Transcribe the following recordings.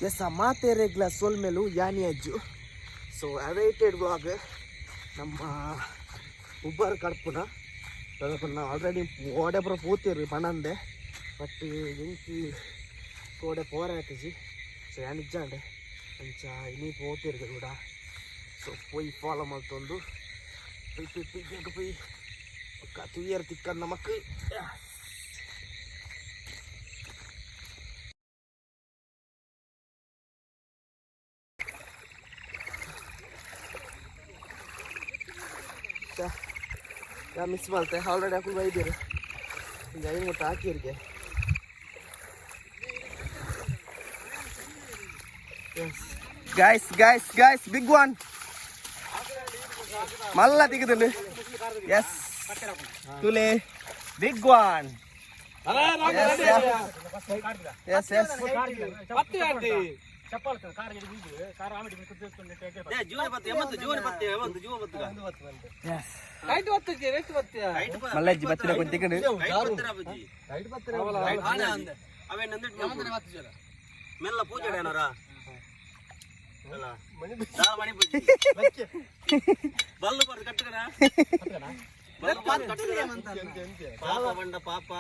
Essa mate regla sol melu yani ajju. So awaited vlog ನಮ್ಮ ಉಬ್ಬರ್ ಕಡ್ಪುನ ಅದಕ್ಕೆ already ಓಡೆ ಪುರ ಪೂತಿರ್ರಿ ಪಣಂದೆ but ಎಂಕಿ ಕೋಡೆ ಪೋರಾಯ್ತಜಿ ಸೊ ಯಾ ನಿಜಾಂಡೆ ಅಂಚ ಇನ್ನೀ ಪೋತಿರ್ಗೆ ಕೂಡ ಸೊ ಪೊಯ್ ಫಾಲೋ ಮಲ್ತೊಂದು ಪೊಯ್ ಪಕ್ಕ ತುಯ್ಯರ್ ತಿಕ್ಕಂದು ನಮಕ್ ಯಾ ಮಿಸ್ ಮಾಡ್ತೆ ಆಲ್ರೆಡಿ ಹಾಕೊಂಡು ಬೈದಿರು ಈಗ ಐದು ಮುಟ್ಟ ಹಾಕಿರ್ಗೆ ಗಾಯ್ಸ್ ಬಿಗ್ ಒನ್ ಮಲ್ಲ ತೆಗೆದು ಎಸ್ ತುಲೆ ಬಿಗ್ ಒನ್ ಎಸ್ ಮಲ್ಲಜ್ಜಿ ಬತ್ತಿರ ಕೊಂತಿಕೊಂಡು ಮೆಲ್ಲ ಪೂಜೆ ಬಲ್ಲು ಬರ್ದು ಕಟ್ಟಕನ ಪಾಪ ಬಂಡ ಪಾಪ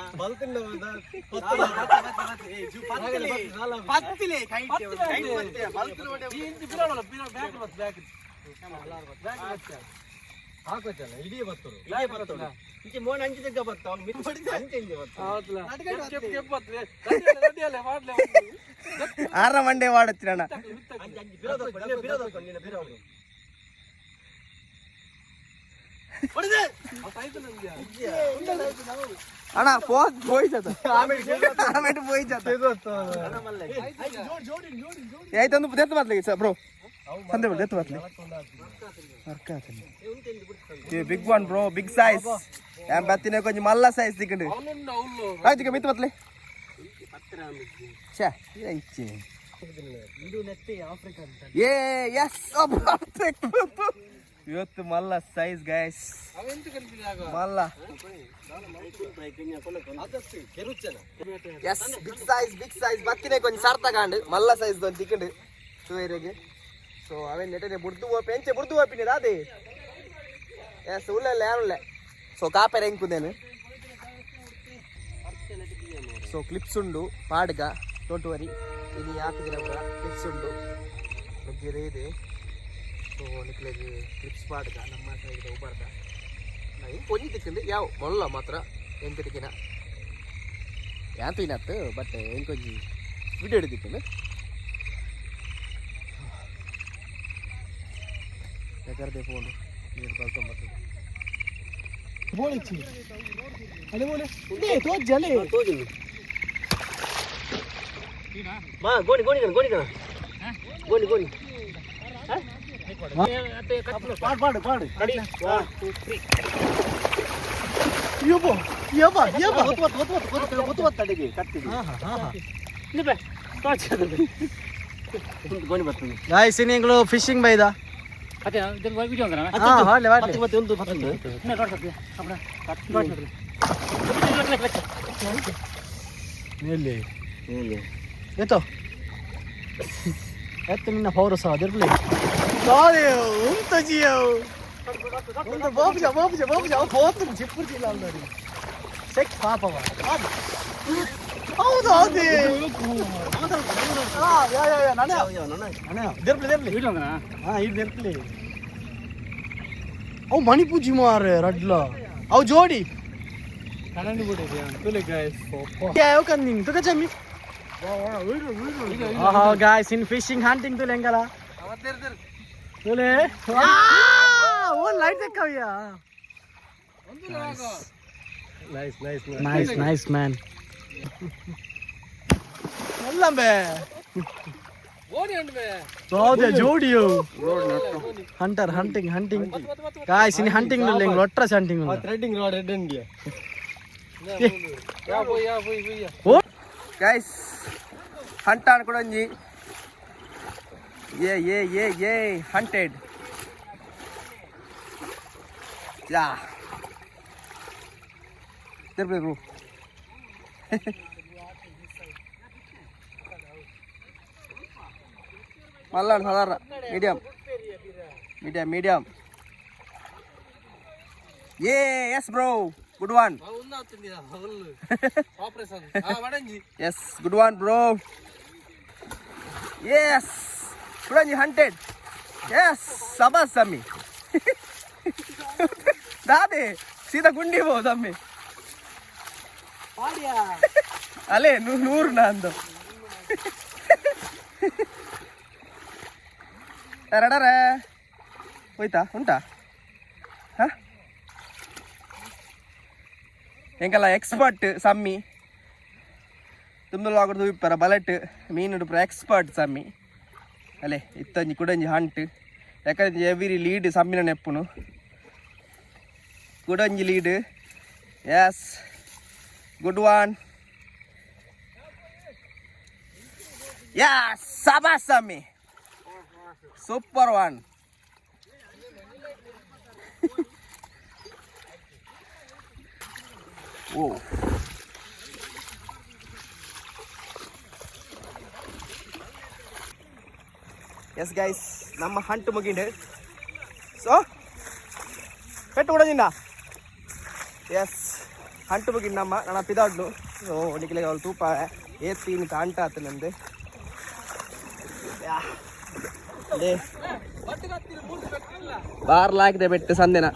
ಇಡೀ ಬರ್ತರು ಮೋನ್ ಅಂಚಿ ತೆಗ್ಗ ಬರ್ತಾವ ಆರ ಮಂಡೆ ಮಾಡುತ್ತೀರಣ್ಣ ಅಣ್ಣ పోయిచత ಆಮೇಲೆ పోయిచತ ಆಯ್ತಂದು ದೆತ್ತು ಬತ್ಲಿ ಬ್ರೋ ಸಂದೆ ಬರ್ ದೆತ್ತು ಬತ್ಲಿ ಅರ್ಕ ಆತನೆ ಈ big one bro big size ಯಾನ್ ಬತ್ತಿನ ಕೊಂಚ ಮಲ್ಲ ಸೈಜ್ ತಿಕ್ಕಂಡು ಆಯ್ತು ಮಿತ್ ಬತ್ಲಿ ಛೆ ಐಚೆ ಇದು ನೆತ್ತಿ ಆಫ್ರಿಕಾ ಅಂತ ಏ ಎಸ್ ಇವತ್ತು ಮಲ್ಲ ಸೈಜ್ ಗೈಸ್ ಮಲ್ಲ ಎಸ್ ಬಿಗ್ ಸೈಜ್ ಬತ್ತಿನೇ ಕೊಂಚ ಸಾರ್ ತಗೊಂಡು ಮಲ್ಲ ಸೈಜ್ ಒಂದು ತಿಕ್ಕಂಡು ಸುವೇರಿಗೆ ಸೊ ಅವೇ ನೆಟ್ಟನೆ ಬುಡ್ದು ಪೆಂಚೆ ಬುಡ್ದು ಹೋಪಿನಿ ಅದೇ ಎಸ್ ಉಳ್ಳೆಲ್ಲ ಯಾರುಳ್ಳೆ ಸೊ ಕಾಪೆರ ಹೆಂಕುದೇನು ಸೊ ಕ್ಲಿಪ್ಸ್ ಉಂಡು ಪಾಡ್ಗ ಡೋಂಟ್ ವರಿ ಇನ್ನು ಹಾಕಿದ್ರೆ ಕೂಡ ಕ್ಲಿಪ್ಸ್ ಉಂಡು ನುಗ್ಗಿರೆ ಇದೆ ಸೊ ನಿಕ್ಲೆಗ್ ಕ್ಲಿಪ್ಸ್ ಪಾಡ್ಗ ನಮ್ಮ ಸೈಡ್ ಹೋಗ್ಬಾರ್ದ ನಾ ಹಿಂಗೆ ಪೊಂಜಿ ತಿಕ್ಕಿಂದು ಯಾವ ಮೊಲ್ಲ ಮಾತ್ರ ಎಂಕಟಿಕಿನ ಯಾಂತ ಇನತ್ತು ಬಟ್ ಎಂಕೊಂಜಿ ವಿಡಿಯೋ ಹಿಡಿದಿಕ್ಕಿಂದು ಯಾಕಂದ್ರೆ ಫೋನು ನೀರು ಕಲ್ಕೊಂಬರ್ತದೆ ಬೋಳಿಚ್ಚಿ ಅಲೆ ಬೋಲೆ ತೋಜ್ಜಲೆ ತೋಜಿನಿ ಬಾ ಗೋಣಿ ಗೋಣಿ ಗೋಣಿ ಗೋಣಿ ಗೋಣಿ ಪಾಡು ರೆಡಿ 1 2 3 ಯಬ್ಬ ಒತ್ತು ತಡೆಗೆ ಕಟ್ತಿದ್ವಿ ನಿಬೆ ತೋಚದು ಗೋಣಿ ಬರ್ತದೆ ಗಾಯ್ಸ್ ಇನ್ನೀಗಳು ಫಿಶಿಂಗ್ ಬೈದ ಅದೇ ವಿಡಿಯೋ ಅಂದ್ರೆ ಮತ್ತೆ ಒಂದು ಎಲ್ಲಿ ಎತ್ತೋ ಎತ್ತ ನಿನ್ನ ಪೌರಸ ಅದಿರ್ಲಿ ಉಂಟು ಜಿಯೋ ಒಂದು ಬಾಬುಜ ಹೋತು ಚಿಪ್ಪುರ್ತಿಲ್ಲ ಅಲ್ಲರಿ ಸೆಕ್ ಪಾಪವ ಹೌದು ಅದೇ ನಾನೇ ದಿರ್ಲಿ ಇದು ದಿರ್ಲಿ ಅವು ಮಣಿಪೂಜಿ ಮಾರ ರಡ್ಲ ಅವು ಜೋಡಿ ಕನ್ನಡಿ ಬಿಡಿದೆ ತುಲೆ ಗಾಯ್ಸ್ ಯಾವ ಕನ್ನಿಂಗ್ ತುಕ ಚಮ್ಮಿ guys in fishing hunting to lengala tule one light dekhaviya nice man allambe odi andbe tode jodiyo hunting guys in hunting to leng lotra hunting threading rod india ya boy guys hunt ಅನ್ಕೊಂಡಿ ಏ hunted ಯಾ ತಿರ್ಬೇಕು మళ్ళా సాధారణ medium medium medium yes bro good one yes good one bro yes good hunted yes సబాస్ సమ్మి దాదే సీదా గుండి పో సమ్మి అలే నూరు నా అందం రడరా పోయితా ఉంటా ఇంకలా ఎక్స్పర్ట్ సమ్మి ತುಂಬಲ್ಲ ತೂಪಿಪ್ಪರ ಬಲಟ್ ಮೀನು ಎಕ್ಸ್ಪರ್ಟ್ ಸಮ್ಮಿ ಅಲೆ ಇತ್ತಂಜಿ ಕುಡಂಜಿ ಹಂಟ್ ಯಾಕಂದ್ರೆ ಎವ್ರಿ ಲೀಡ್ ಸಮ್ಮಿನ ನೆಪ್ಪುನು ಕುಡಂಜಿ lead yes good one yes ಸಬಾಸ್ ಸಮ್ಮಿ super one oh yes guys ನಮ್ಮ ಹಂಟ್ ಮುಗಿಂಡು ಸೊ ಪೆಟ್ಟು ಕೊಡೋದಿಂದ ಎಸ್ ಹಂಟ್ ಮುಗಿಂಡು ನಮ್ಮ ನನ್ನ ಪಿದಾಡ್ಲು ಸೊ ನಿಖಿಲಿಗೆ ಅವಳು ತೂಪ ಏತ್ತೀನಿ ಕಾಂಟ ಆತು ನಂದು ಬಾರ್ಲಾಕಿದೆ ಬೆಟ್ಟು ಸಂದೆನ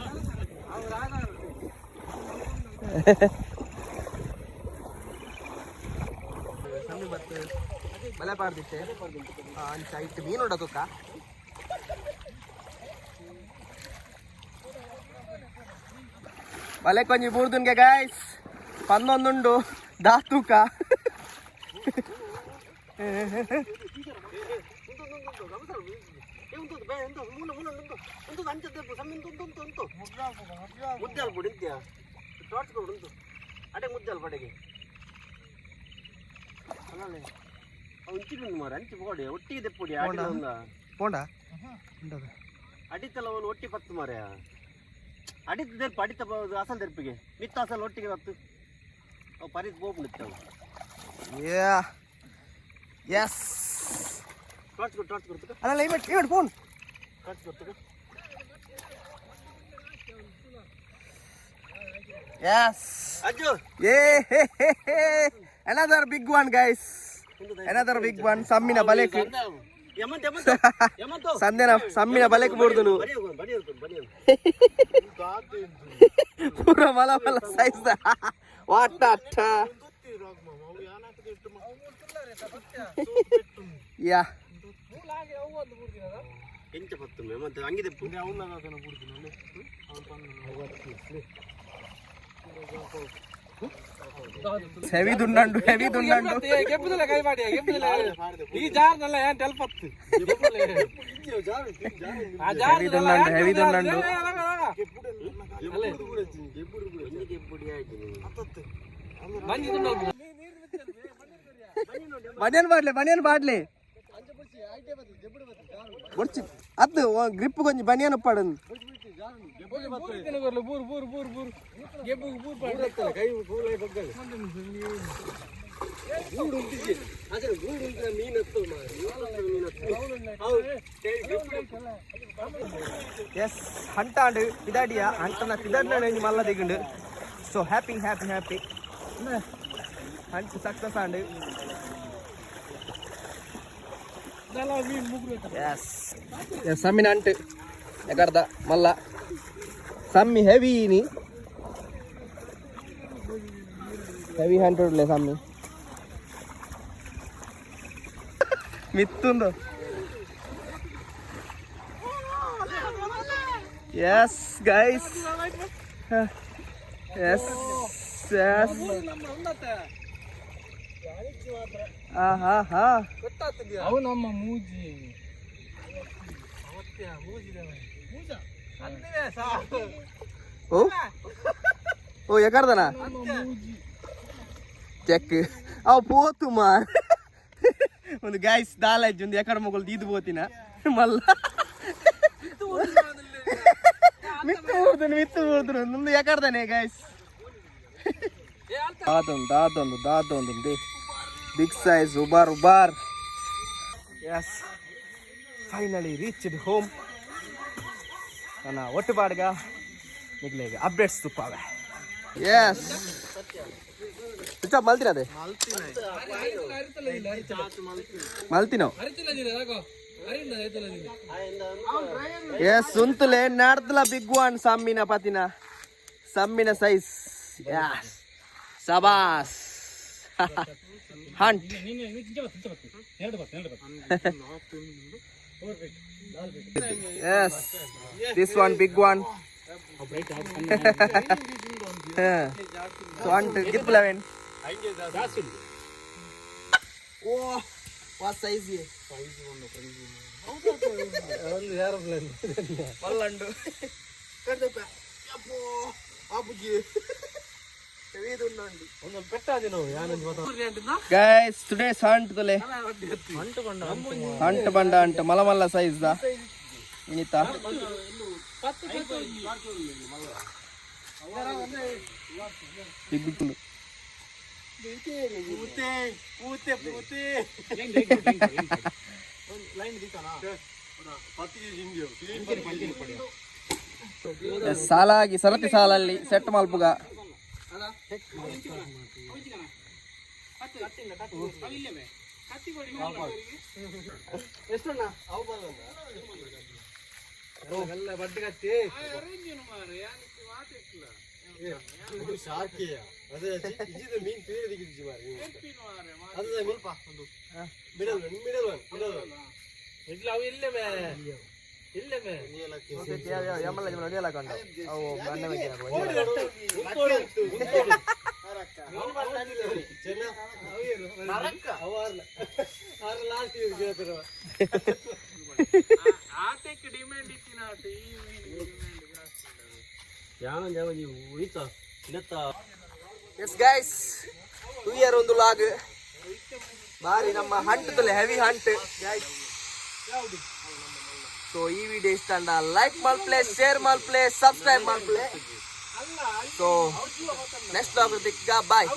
ಬಲೆ ಪಾಡ್ದಿತ್ತೆ ಅಂಚ ಇಟ್ಟು ಮೀನು ಹೊಡೋದಕ್ಕ ಬಲೆ ಕೊಂಚಿ ಬೂರ್ದುನ್ಗೆ ಗೈಸ್ ಪನ್ನೊಂದುಂಡು ದಾತೂಕ ముద్దాలు పొడి టార్చ్ కూడా ఉంటు అంటే ముద్దాలు పడేకి అలానే ఉంచుకుంది మరి అంచి పోడి ఒట్టికి తెప్పొడి అడిలో ఉందా పోండా ಅಡಿತಲ್ಲ ಅವನು ಒಟ್ಟಿ ಪತ್ತು ಮಾರ್ಯ ಅಡಿತ ತೆರ್ಪು ಅಡಿತ ಅಸಲು ತೆರ್ಪಿಗೆ ಮಿತ್ತ ಅಸಲು ಒಟ್ಟಿಗೆ ಬತ್ತು ಅವು ಪರಿತ್ ಬೋಪು ನಿತ್ತವು ಎಸ್ ಟಾರ್ಚ್ ಕೊಡ್ತಕ ಅಲ್ಲ ಇವೆಟ್ ಫೋನ್ ಟಾರ್ಚ್ ಕೊಡ್ತಕ Yes. Ajju. Another big one, guys. Another big one. Sammina balek. Sandena sammina balek burdunu. Pura mala size da. What that? Yeah. ಎಂಚ ಪತ್ತು ಮತ್ತೆ ಹಂಗಿದೆ ಹೆವಿ ದುಂಡಂಡು ಹೆವಿ ದುಂಡಂಡು ಬನಿಯನ್ ಬಾಡ್ಲೆ ಅದು ಗ್ರಿಪ್ ಕೊಂಚ ಬನಿಯನ್ ಪಡನ್ ಎಸ್ ಹಂಟಾಂಡು ಪಿದಾಡಿಯ ಹಂಟನ ಪಿದಾಡ್ನ ಮಲ್ಲ ದಿಗುಂಡು ಸೊ ಹ್ಯಾಪಿ ಹಂಟ್ ಸಕ್ಸಸ್ ಆಂಡು ಎಸ್ ಸಮ್ಮಿನ ಅಂಟು ಎಕರ್ದ ಮಲ್ಲ ಸಮ್ಮಿ ಹೆವಿ ಹಂಟುಡ್ಲೆ ಸಮ್ಮಿ ಮಿತ್ತುಂದು ಎಸ್ ಗೈಸ್ ಎಸ್ ಅವು ನಮ್ಮ ಮೂಜಿ ఓ ఎక్కడదనా చెక్ అవు పోతు మార్ ಒಂದು ಗೈಸ್ ದಾಲಜ್ಜಿ ಒಂದು ಎಕಡ ಮಗಳು ದೀದು పోತಿನ ಮಲ್ಲ ಮಿತ್ತು ಊರ್ದು ಒಂದು ಎಕಡ್ದಾನೆ ಗೈಸ್ ದಾದೊಂದು ಬಿಗ್ ಸೈಜ್ ಉಬಾರ್ ಎಸ್ ಫೈನಲಿ ರೀಚ್ಡ್ ಹೋಮ್ ನನ್ನ ಒಟ್ಟುಪಾಡ್ಗ ನಿಗ್ಲೇಗ ಅಪ್ಡೇಟ್ಸ್ ತುಪ್ಪಾವೆ ಎಸ್ ಸ್ವಿಚ್ ಆಫ್ ಮಲ್ತಿನ ಅದೇ ಮಲ್ತಿನೋ ಎಸ್ ಸುಂತಲೆ ನಾಡ್ತಲ ಬಿಗ್ ಒನ್ ಸಮ್ಮಿನ ಪತಿನ ಸಮ್ಮಿನ ಸೈಜ್ ಯಸ್ ಸಬಾಸ್ hunt yes this one big one so hunt gip 11 oh what size ye ಒಂದು ಏರೋಪ್ಲೇನ್ ಮಲ್ಲಂಡು ಕರ್ದಪ್ಪ ಅಪ್ಪೋ ಆಪುಜಿ guys today's hunt tole hunt banda ant mala mala size da inita big big tulu pute line ditana 10 kg indio ಸಾಲಾಗಿ ಸರತಿ ಸಾಲಲ್ಲಿ set ಮಲ್ಪುಗ Yes guys, 2 year ಒಂದು ಲಾಗ್ ಬಾರಿ ನಮ್ಮ ಹಂಟ್ ತಲೆ ಹೆವಿ ಹಂಟ್ guys. ಸೊ ಈ ವಿಡಿಯೋ ಇಷ್ಟ ಅಂದ ಲೈಕ್ ಮಾಡ್ಪ್ಲೆ ಶೇರ್ ಮಾಡ್ಪ್ಲೆ ಸಬ್ಸ್ಕ್ರೈಬ್ ಮಾಡ್ಪ್ಲೆ ಸೊ ನೆಕ್ಸ್ಟ್ ಲಾಗ್ ಬಾಯ್.